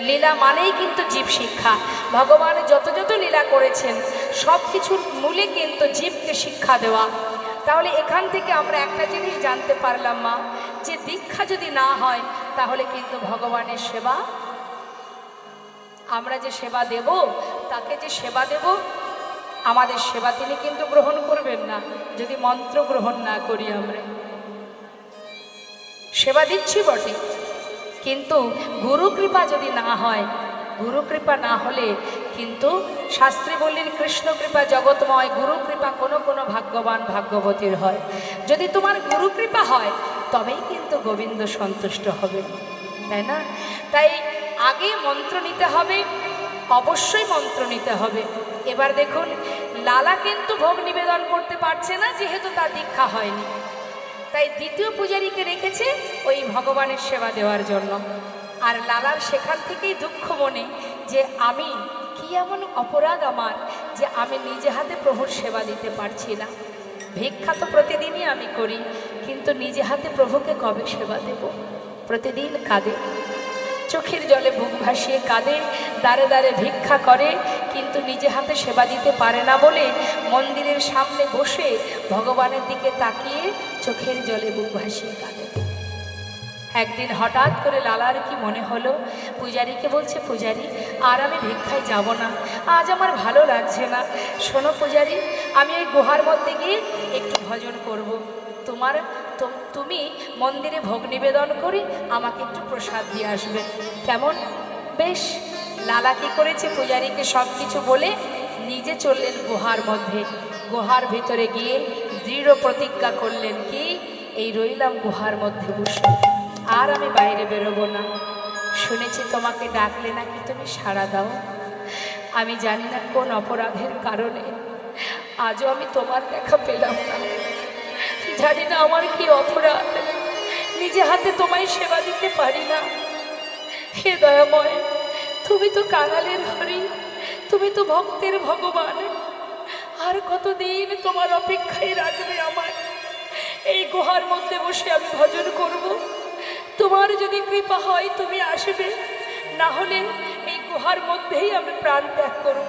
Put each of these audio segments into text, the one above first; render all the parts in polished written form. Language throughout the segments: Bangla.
লীলা মানেই কিন্তু জীব শিক্ষা। ভগবান যত যত লীলা করেছেন সব কিছুর মূলে কিন্তু জীবকে শিক্ষা দেওয়া। তাহলে এখান থেকে আমরা একটা জিনিস জানতে পারলাম মা, যে দীক্ষা যদি না হয় তাহলে কিন্তু ভগবানের সেবা, আমরা যে সেবা দেব, তাকে যে সেবা দেব, আমাদের সেবা তিনি কিন্তু গ্রহণ করবেন না যদি মন্ত্র গ্রহণ না করি। আমরা সেবা দিচ্ছি বটে, কিন্তু গুরু কৃপা যদি না হয়, গুরু কৃপা না হলে কিন্তু শাস্ত্রী বললেন কৃষ্ণ কৃপা জগৎময়, গুরু কৃপা কোনো কোনো ভাগ্যবান ভাগ্যবতীর হয়। যদি তোমার গুরু কৃপা হয় তবেই কিন্তু গোবিন্দ সন্তুষ্ট হবে, তাই না? তাই আগে মন্ত্র নিতে হবে, অবশ্যই মন্ত্র নিতে হবে। এবার দেখুন, লালা কিন্তু ভোগ নিবেদন করতে পারছে না যেহেতু তার দীক্ষা হয়নি, তাই দ্বিতীয় পূজারীকে রেখেছে ওই ভগবানের সেবা দেওয়ার জন্য। আর লালার সেখান থেকেই দুঃখ মনে, যে আমি কি এমন অপরাধ আমার যে আমি নিজে হাতে প্রভুর সেবা দিতে পারছি না। ভিক্ষা তো প্রতিদিনই আমি করি, কিন্তু নিজে হাতে প্রভুকে কবে সেবা দেব? প্রতিদিন কাঁদে, চোখের জলে বুক ভাসিয়ে কাঁদে, দাঁড়ে দাঁড়ে ভিক্ষা করে, কিন্তু নিজে হাতে সেবা দিতে পারে না বলে মন্দিরের সামনে বসে ভগবানের দিকে তাকিয়ে চোখের জলে বুক ভাসিয়ে কাঁদে। একদিন হঠাৎ করে লালার কি মনে হলো, পূজারীকে বলছে, পূজারী আর আমি ভিক্ষায় যাব না, আজ আমার ভালো লাগছে না। শোনো পূজারী, আমি ওই গুহার মধ্যে গিয়ে একটু ভজন করব, তুমি মন্দিরে ভোগ নিবেদন করে আমাকে একটু প্রসাদ দিয়ে আসবে, কেমন? বেশ। লালা কি করেছে, পূজারীকে সব কিছু বলে নিজে চললেন গুহার মধ্যে। গুহার ভিতরে গিয়ে দৃঢ় প্রতিজ্ঞা করলেন, কি এই রইলাম গুহার মধ্যে বসে, আর আমি বাইরে বেরোবো না। শুনেছি তোমাকে ডাকলে নাকি তুমি সাড়া দাও, আমি জানি না কোন অপরাধের কারণে আজও আমি তোমার দেখা পেলাম না, জানি না আমার কি অপরাধ, নিজে হাতে তোমায় সেবা দিতে পারি না। হে দয়াময়, তুমি তো কাঙালের হরি, তুমি তো ভক্তের ভগবান, আর কতদিন তোমার অপেক্ষায় রাখবে আমায়? এই গুহার মধ্যে বসে আমি ভজন করব, তোমার যদি কৃপা হয় তুমি আসবে, না হলে এই গুহার মধ্যেই আমি প্রাণ ত্যাগ করব।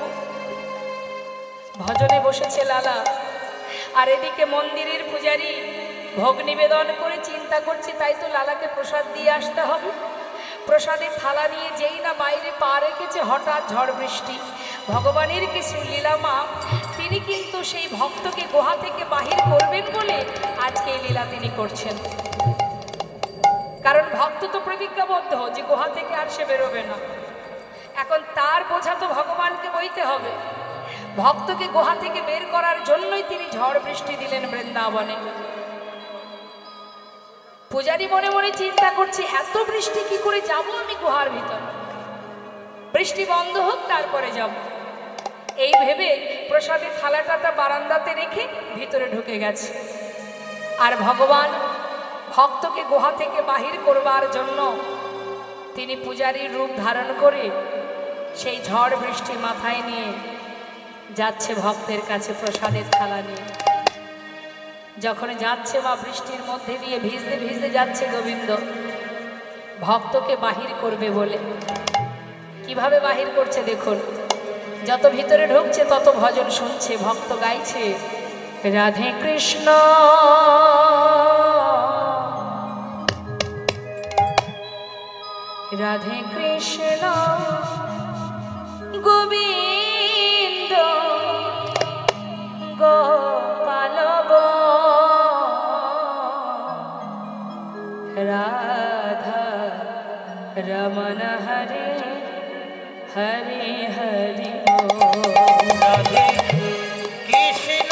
ভজনে বসেছে লালা, আর এদিকে মন্দিরের পূজারী ভোগ নিবেদন করে চিন্তা করছে, তাই তো লালাকে প্রসাদ দিয়ে আসতে হবে। প্রসাদের থালা নিয়ে যেই না বাইরে পা রেখেছে, হঠাৎ ঝড় বৃষ্টি। ভগবানের কিছু লীলামা, তিনি কিন্তু সেই ভক্তকে গুহা থেকে বাহির করবেন বলে আজকে এই লীলা তিনি করছেন। কারণ ভক্ত তো প্রতিজ্ঞাবদ্ধ যে গুহা থেকে আর সে বেরোবে না, এখন তার বোঝা তো ভগবানকে বইতে হবে। ভক্তকে গুহা থেকে বের করার জন্যই তিনি ঝড় বৃষ্টি দিলেন বৃন্দাবনে। পূজারী মনে মনে চিন্তা করছে, এত বৃষ্টি কি করে যাব আমি গুহার ভিতর, বৃষ্টি বন্ধ হোক তারপরে যাব। এই ভেবে প্রসাদের থালাটা বারান্দাতে রেখে ভিতরে ঢুকে গেছে। আর ভগবান ভক্তকে গুহা থেকে বাহির করবার জন্য তিনি পূজারীর রূপ ধারণ করে সেই ঝড় বৃষ্টি মাথায় নিয়ে যাচ্ছে ভক্তের কাছে প্রসাদের থালা নিয়ে। যখন যাচ্ছে মা, বৃষ্টির মধ্যে দিয়ে ভিজতে ভিজতে যাচ্ছে গোবিন্দ, ভক্তকে বাহির করবে বলে। কিভাবে বাহির করছে দেখুন, যত ভিতরে ঢুকছে তত ভজন শুনছে, ভক্ত গাইছে, রাধে কৃষ্ণ রাধে কৃষ্ণ গোবিন্দ গোপাল রাধা রমণ হরে হরে হরে রাধে কৃষ্ণ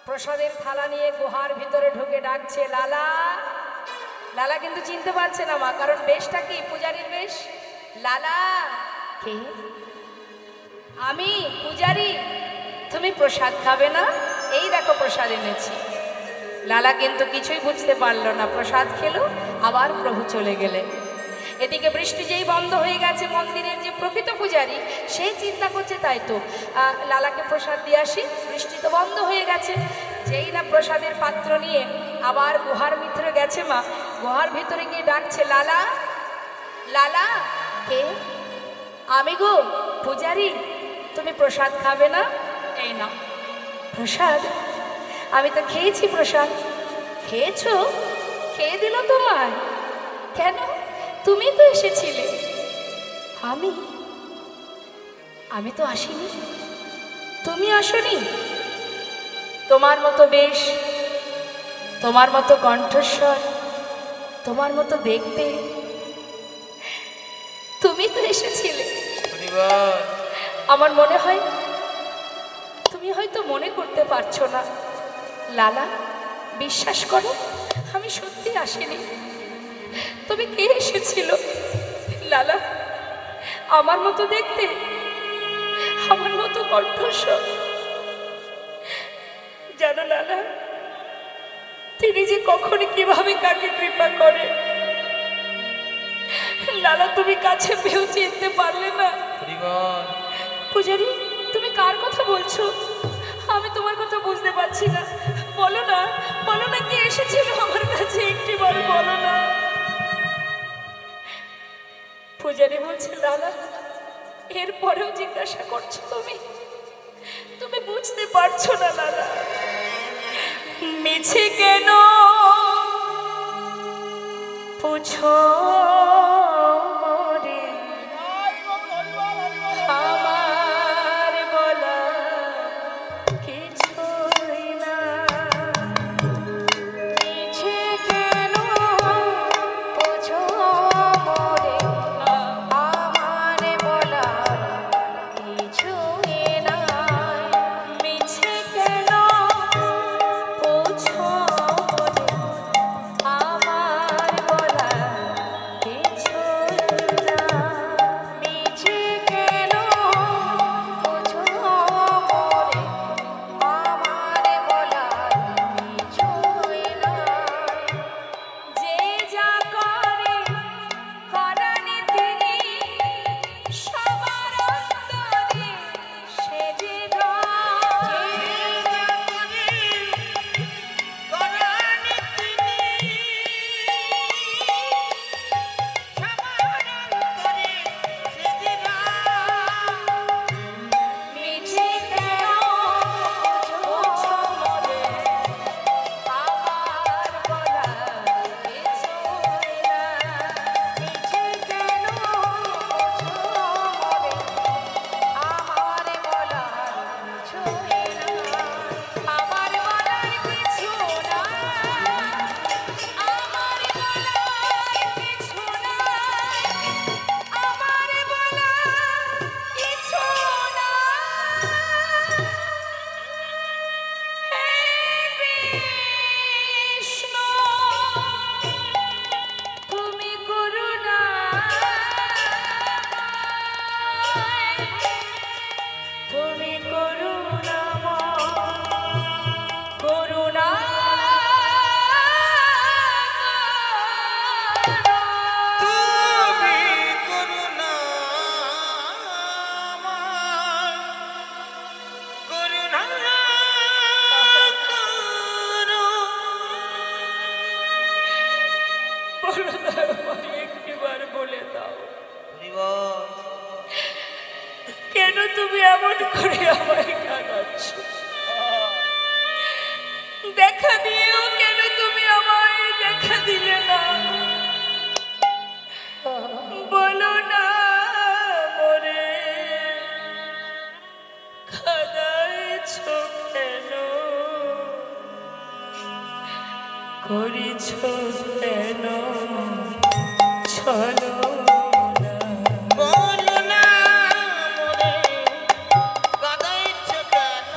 প্রসাদের থালা নিয়ে গুহার ভিতরে ঢুকে ডাকছে লালা। লালা কিন্তু চিনতে পারছে না মা, কারণ বেশটা কি পূজারীর বেশ। লালা, কে? আমি পূজারী, তুমি প্রসাদ খাবে না? এই দেখো প্রসাদ এনেছি। লালা কিন্তু কিছুই বুঝতে পারলো না, প্রসাদ খেলো, আবার প্রভু চলে গেলেন। এদিকে বৃষ্টি যেই বন্ধ হয়ে গেছে, মন্দিরের যে প্রকৃত পূজারী সেই চিন্তা করছে তাই তো লালাকে প্রসাদ দিয়ে আসি, বৃষ্টি তো বন্ধ হয়ে গেছে। যেই না প্রসাদের পাত্র নিয়ে আবার গুহার ভিতরে গেছে মা, গুহার ভিতরে গিয়ে ডাকছে লালা। লালা, কে? আমি গো পূজারী, তুমি প্রসাদ খাবে না? এই না প্রসাদ। আমি তো খেয়েছি প্রসাদ। খেয়েছো? খেয়ে দিল তোমায়? কেন? তুমি তো এসেছিলে। আমি তো আসিনি। তুমি আসনি? তোমার মতো বেশ, তোমার মতো কণ্ঠস্বর, তোমার মতো দেখতে, তুমি তো এসেছিলে। আমার মনে হয় তুমি হয়তো মনে করতে পারছো না। লালা, বিশ্বাস করো, আমি সত্যি আসিনি। তবে কে এসেছিল? লালা, আমার মতো দেখতে, আমার মতো কণ্ঠস্বর। জানো লালা, তিনি যে কখন কিভাবে কাকে কৃপা করে, লালা তুমি কাছে পেয়েও চিনতে পারলে না। পূজারী, তুমি কার কথা বলছো? আমি তোমার কথা বুঝতে পারছি না। বলো না, বলো না, কে এসেছিল আমার কাছে, একটিবার বলো না। পূজারী বলছে লালা, এরপরেও জিজ্ঞাসা করছো তুমি? তুমি বুঝতে পারছো না লালা? মিছে কেন পুছো রে, আমার বলা কিছুই না। মিছে কেন পুছো রে, আমার বলা কিছুই না। মিছে কেন পুছো রে, আমার বলা কিছুই না। মিছে কেন পুছো রে, আমার বলা কিছুই না। যে যা করে করেন তিনি, সবার অন্তরে সে যে মিছে কেন পুছো রে, আমার বলা কিছুই না। মিছে কেন পুছো রে, আমার বলার কিছুই না। আমার বলার কিছু না, আমার বলার কিছু না, আমার বলার কিছু না। হে কৃষ্ণ, তুমি করুণাময়, তুমি করুণাময়, করুণা তুমি করুণাময়, করুণা করো। বলো দাও, একটিবার বলে দাও, কেন তুমি এমন করে আমায় কাঁদাচ্ছ? দেখা দিয়েও কেন তুমি আমায় দেখা দিলে না? বলো না মরে কাঁদাইছ কেন, করিছ কেন ছলো না? বলো না মোরে কাঁদাইছ কেন,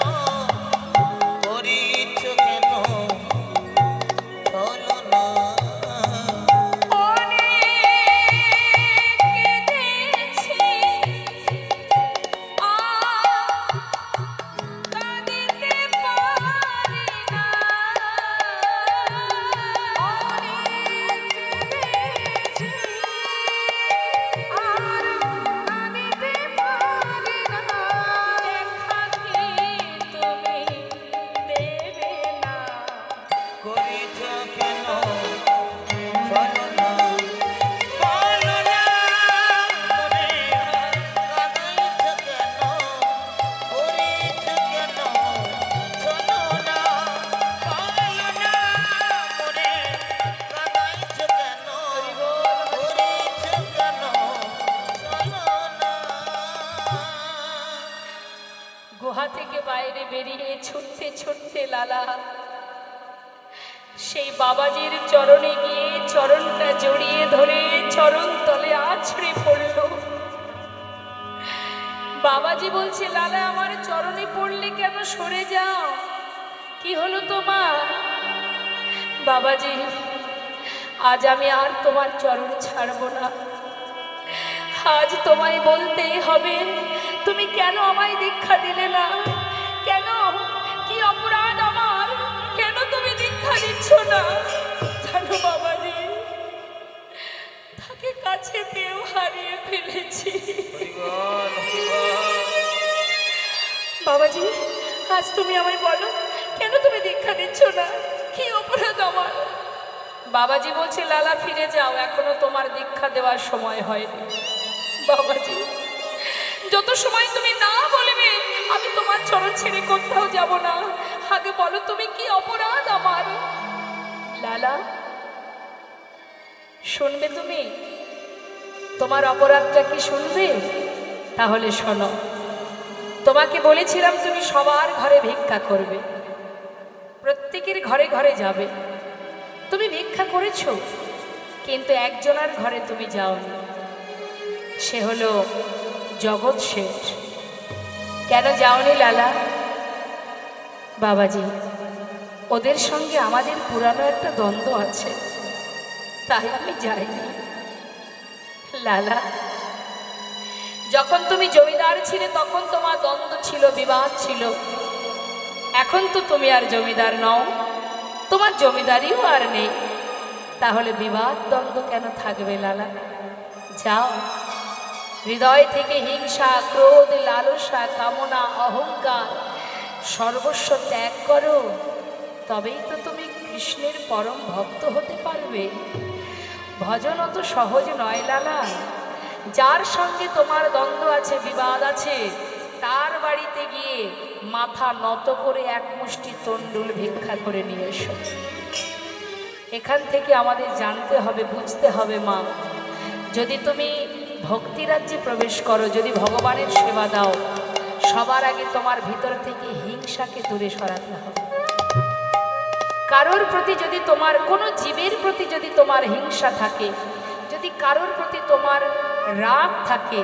করিছ লালা, সেই বাবাজির চরণে গিয়ে চরণটা জড়িয়ে ধরে চরণ তলে আছড়ে পড়ল। বাবাজি বলছে, লালা আমার চরণে পড়লে কেন, সরে যাও, কি হলো তোমার? বাবাজি, আজ আমি আর তোমার চরণ ছাড়ব না। আজ তোমায় বলতেই হবে, তুমি কেন আমায় দীক্ষা দিলে না? কেন, কি অপরাধ আমার? কেন তুমি দীক্ষা দিচ্ছ না? জানো বাবাজি, তাকে কাছে পেয়েও হারিয়ে ফেলেছি। বাবাজি, আজ তুমি আমায় বলো, কেন তুমি দীক্ষা দিচ্ছ না? কি অপরাধ আমার? বাবাজি বলছে, লালা ফিরে যাও, এখনো তোমার দীক্ষা দেওয়ার সময় হয়নি। বাবাজি, যত সময় তুমি না বলবে আমি তোমার চরণ ছেড়ে কোথাও যাব না। আগে বলো, তুমি কি অপরাধ আমার? লালা, শুনবে তুমি? তোমার অপরাধটা কি শুনবে? তাহলে শোনো। তোমাকে বলেছিলাম তুমি সবার ঘরে ভিক্ষা করবে, প্রত্যেকের ঘরে ঘরে যাবে। তুমি ভিক্ষা করেছো, কিন্তু একজনের ঘরে তুমি যাওনি, সে হলো জগৎ শেঠ। কেন যাওনি লালা? বাবাজি, ওদের সঙ্গে আমাদের পুরানো একটা দ্বন্দ্ব আছে, তাই আমি যাইনি। লালা, যখন তুমি জমিদার ছিলে তখন তোমার দ্বন্দ্ব ছিল, বিবাদ ছিল। এখন তো তুমি আর জমিদার নও, তোমার জমিদারিও আর নেই, তাহলে বিবাদ দ্বন্দ্ব কেন থাকবে লালা? যাও, হৃদয় থেকে হিংসা, ক্রোধ, লালসা, কামনা, অহংকার সর্বস্ব ত্যাগ করো, তবেই তো তুমি কৃষ্ণের পরম ভক্ত হতে পারবে। ভজন অত সহজ নয় লালা। যার সঙ্গে তোমার দ্বন্দ্ব আছে, বিবাদ আছে, তার বাড়িতে গিয়ে মাথা নত করে এক মুষ্টি তণ্ডুল ভিক্ষা করে নিয়ে এসো। এখান থেকে আমাদের জানতে হবে, বুঝতে হবে মা, যদি তুমি ভক্তিরাজ্যে প্রবেশ করো, যদি ভগবানের সেবা দাও, সবার আগে তোমার ভিতর থেকে হিংসাকে দূরে সরাতে হবে। কারোর প্রতি যদি তোমার, কোনো জীবের প্রতি যদি তোমার হিংসা থাকে, যদি কারোর প্রতি তোমার রাগ থাকে,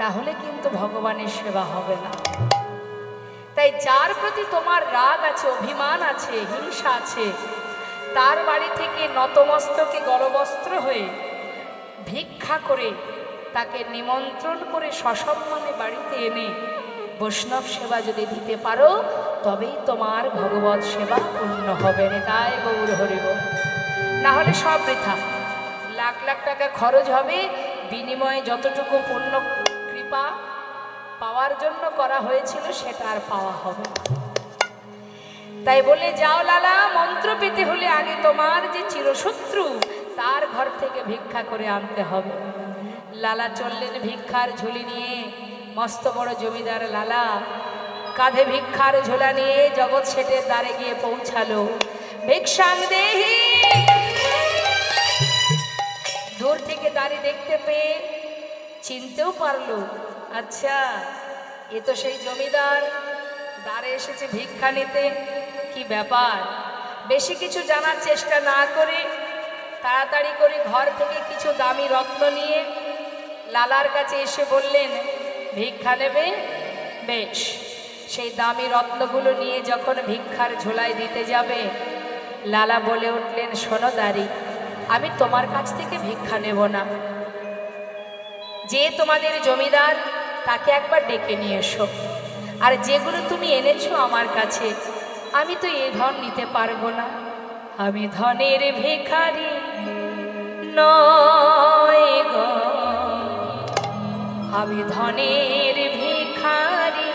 তাহলে কিন্তু ভগবানের সেবা হবে না। তাই যার প্রতি তোমার রাগ আছে, অভিমান আছে, হিংসা আছে, তার বাড়ি থেকে নতমস্তকে গলবস্ত্র হয়ে ভিক্ষা করে, তাকে নিমন্ত্রণ করে সসম্মানে বাড়িতে এনে বৈষ্ণব সেবা যদি দিতে পারো, তবেই তোমার ভগবত সেবা পূর্ণ হবে। তাই গৌর হরিব। না হলে সব বৃথা, লাখ লাখ টাকা খরচ হবে, বিনিময়ে যতটুকু পূর্ণ কৃপা পাওয়ার জন্য করা হয়েছিল সেটা আর পাওয়া হবে। তাই বলে যাও লালা, মন্ত্র পেতে হলে আগে তোমার যে চিরশত্রু তার ঘর থেকে ভিক্ষা করে আনতে হবে। লালা চললেন ভিক্ষার ঝুলি নিয়ে। মস্ত বড় জমিদার লালা কাঁধে ভিক্ষার ঝোলা নিয়ে জগৎ শেঠের দ্বারে গিয়ে পৌঁছালো। ভিক্ষাং দেহি। দূর থেকে দাঁড়িয়ে দেখতে পেয়ে চিনতেও পারলো, আচ্ছা এ তো সেই জমিদার, দ্বারে এসেছে ভিক্ষা নিতে। কি ব্যাপার? বেশি কিছু জানার চেষ্টা না করে তাড়াতাড়ি করে ঘর থেকে কিছু দামি রত্ন নিয়ে লালার কাছে এসে বললেন, ভিক্ষা নেবে? বেশ। সেই দামি রত্নগুলো নিয়ে যখন ভিক্ষার ঝোলায় দিতে যাবে, লালা বলে উঠলেন, শোনো দাঁড়ি, আমি তোমার কাছ থেকে ভিক্ষা নেব না। যে তোমাদের জমিদার তাকে একবার ডেকে নিয়ে এসো। আর যেগুলো তুমি এনেছো আমার কাছে, আমি তো এ ধন নিতে পারবো না। আমি ধনের ভিখারি নয় গো, আমি ধনের ভিখারি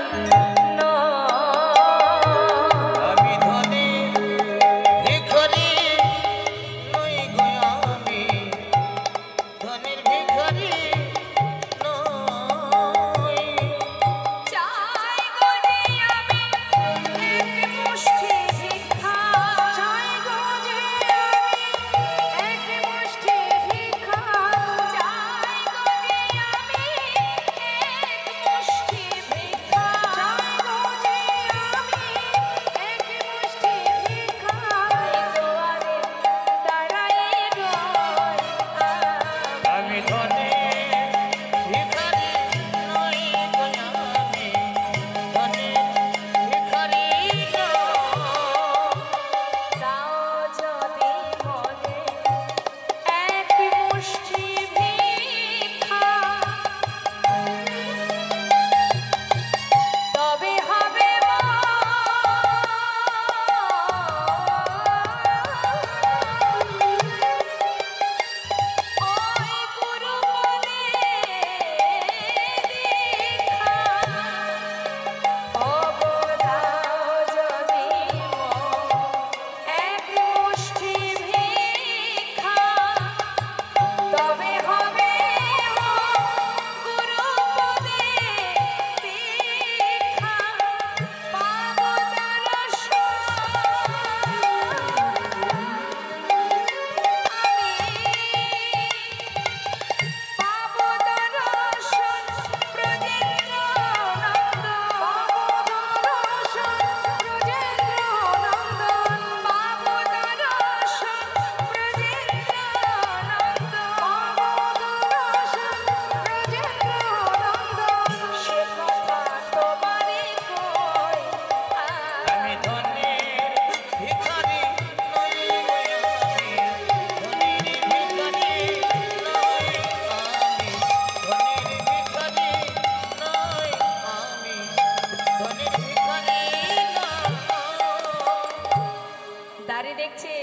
দাঁড়ি দেখছে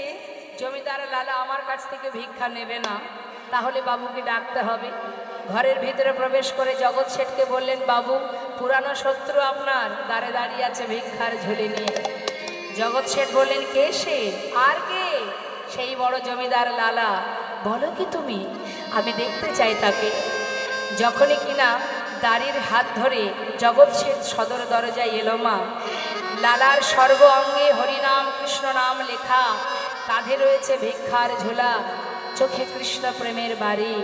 জমিদার লালা আমার কাছ থেকে ভিক্ষা নেবে না, তাহলে বাবুকে ডাকতে হবে। ঘরের ভিতরে প্রবেশ করে জগৎ শেঠকে বললেন, বাবু পুরানো শত্রু আপনার দ্বারে দাঁড়িয়ে আছে ভিক্ষার ঝুলি নিয়ে। জগৎ শেঠ বললেন, কে সে? আর কে? সেই বড় জমিদার লালা। বলো কি তুমি? আমি দেখতে চাই তাকে। যখনই কিনা দাড়ির হাত ধরে জগৎ শেঠ সদর দরজায় এলো মা, লালার সর্ব অঙ্গে হরিনাম কৃষ্ণ নাম লেখা, কাঁধে রয়েছে ভিক্ষার ঝোলা, চোখে কৃষ্ণ প্রেমের বাড়ি।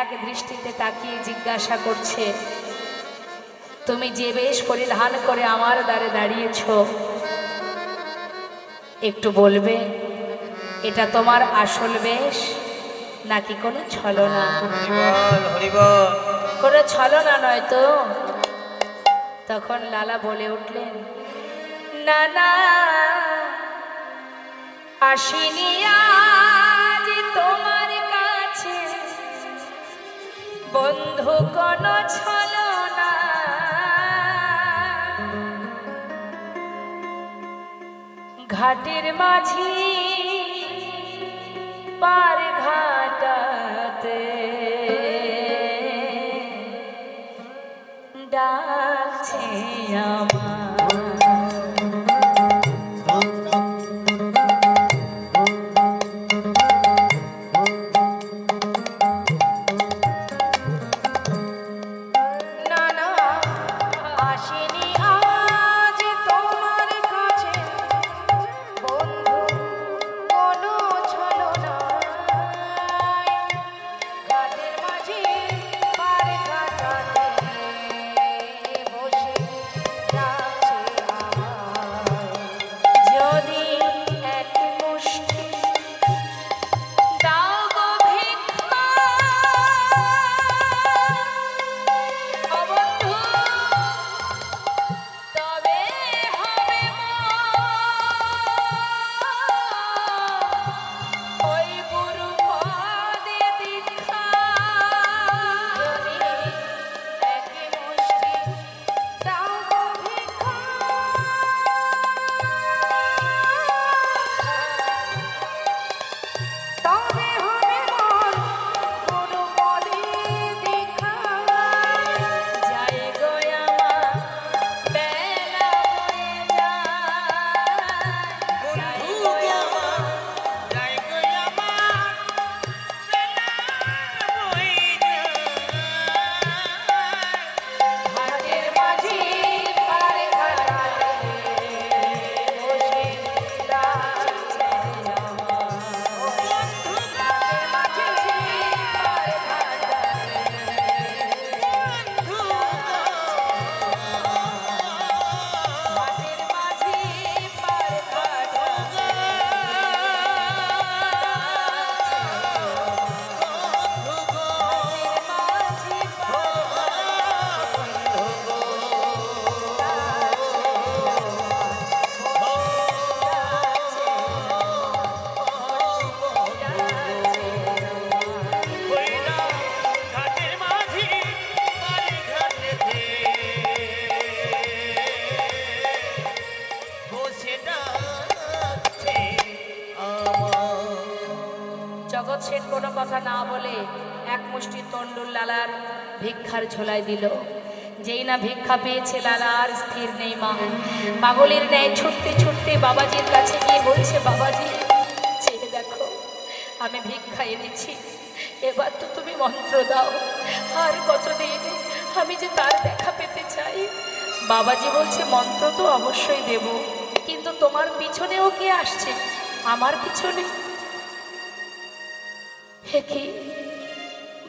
এক দৃষ্টিতে তাকিয়ে জিজ্ঞাসা করছে, তুমি যে বেশ পরিধান করে আমার দ্বারে দাঁড়িয়েছ, একটু বলবে এটা তোমার আসল বেশ নাকি কোনো ছলনা? হরিবল হরিবল। কোনো ছলনা নয় তো? তখন লালা বলে উঠলেন, না না, আসিনি আজ তোমার কাছে বন্ধু কোনো ছলনা, ঘাটের মাঝি পার ঘাটাতে ডাকছে আমার। জগৎ শেঠ কোনো কথা না বলে এক মুষ্টি তন্ডুল লালার ভিক্ষার ঝোলায় দিল। যেই না ভিক্ষা পেয়েছে লালা আর স্থির নেই মা, পাগলের ন্যায় ছুটতে ছুটতে বাবাজির কাছে গিয়ে বলছে, বাবাজি চেয়ে দেখো আমি ভিক্ষা এনেছি, এবার তো তুমি মন্ত্র দাও, আর কতদিন আমি যে তার দেখা পেতে চাই। বাবাজি বলছে, মন্ত্র তো অবশ্যই দেব, কিন্তু তোমার পিছনেও কে আসছে? আমার পিছনে? হে কি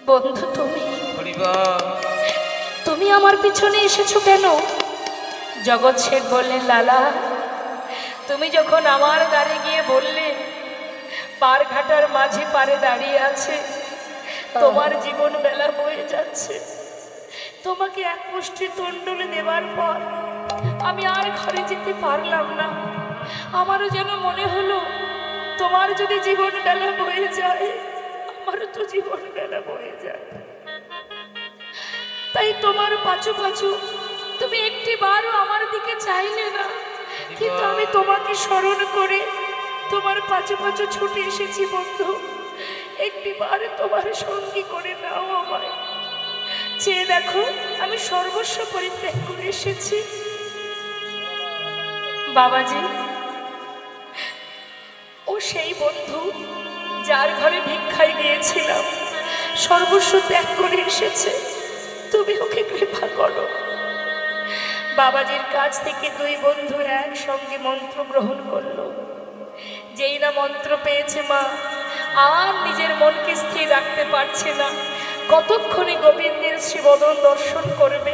বন্ধু, তুমি আমার পিছনে এসেছো কেন? জগৎ শেঠ বললেন, লালা তুমি যখন আমার দ্বারে গিয়ে বললে পার ঘাটার মাঝে পারে দাঁড়িয়ে আছে, তোমার জীবন বেলা বয়ে যাচ্ছে, তোমাকে এক মুষ্টি তন্ডুলে দেওয়ার পর আমি আর ঘরে যেতে পারলাম না। আমারও যেন মনে হলো তোমার যদি জীবন বেলা বয়ে যায়, আমারও তো জীবন বেলা বয়ে যায়। তাই তোমার পাছু পাছু তুমি একটি বারও আমার দিকে চাইলে না, কিন্তু আমি তোমাকে স্মরণ করে তোমার পাঁচু পাঁচু ছুটে এসেছি বন্ধু। একটিবার তোমার সঙ্গী করে নাও আমায়। চেয়ে দেখো, আমি সর্বস্ব পরিত্যাগ করে এসেছি। বাবাজি, ও সেই বন্ধু যার ঘরে ভিক্ষায় গিয়েছিলাম, সর্বস্ব ত্যাগ করে এসেছে। তুমি ওকে কৃপা করো। বাবাজির কাছ থেকে দুই বন্ধু একসঙ্গে মন্ত্র গ্রহণ করলো। যেই না মন্ত্র পেয়েছে মা, আর নিজের মনকে স্থির রাখতে পারছে না। কতক্ষণে গোবিন্দের শ্রীবদন দর্শন করবে।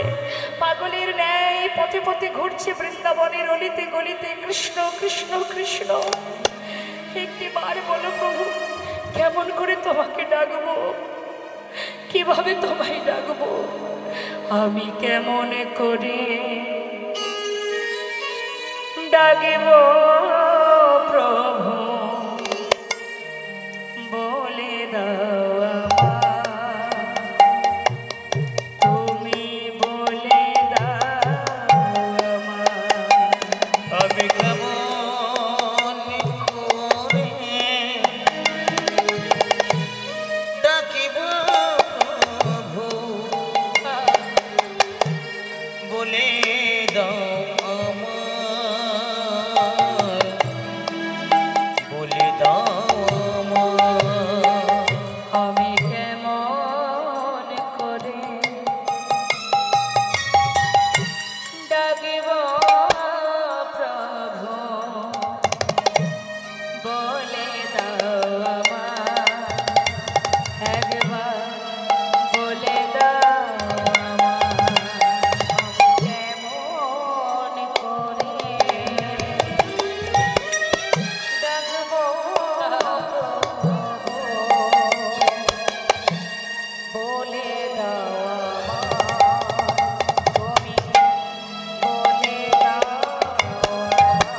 পাগলের ন্যায় পথে পথে ঘুরছে বৃন্দাবনের অলিতে গলিতে, কৃষ্ণ কৃষ্ণ কৃষ্ণ। একটিবার বলো প্রভু, কেমন করে তোমাকে ডাকবো, কিভাবে তোমায় ডাকবো? আমি কেমন করে ডাকব প্রভু, বলে দাও আমায়। তুমি বলে দাও আমায়। আমি কেমন করে ডাকিব প্রভু, বলে দাও আমায়, বলে দাও আমায়। আমি কেমন করে ডাকব প্রভু, বলে দাও আমায়। একবার বলে দাও আমায়। কেমন করে ডাকব প্রভু, বলে দাও আমায়। তুমি বলে দাও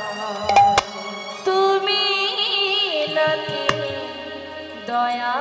আমায়। তুমি নাকি দয়া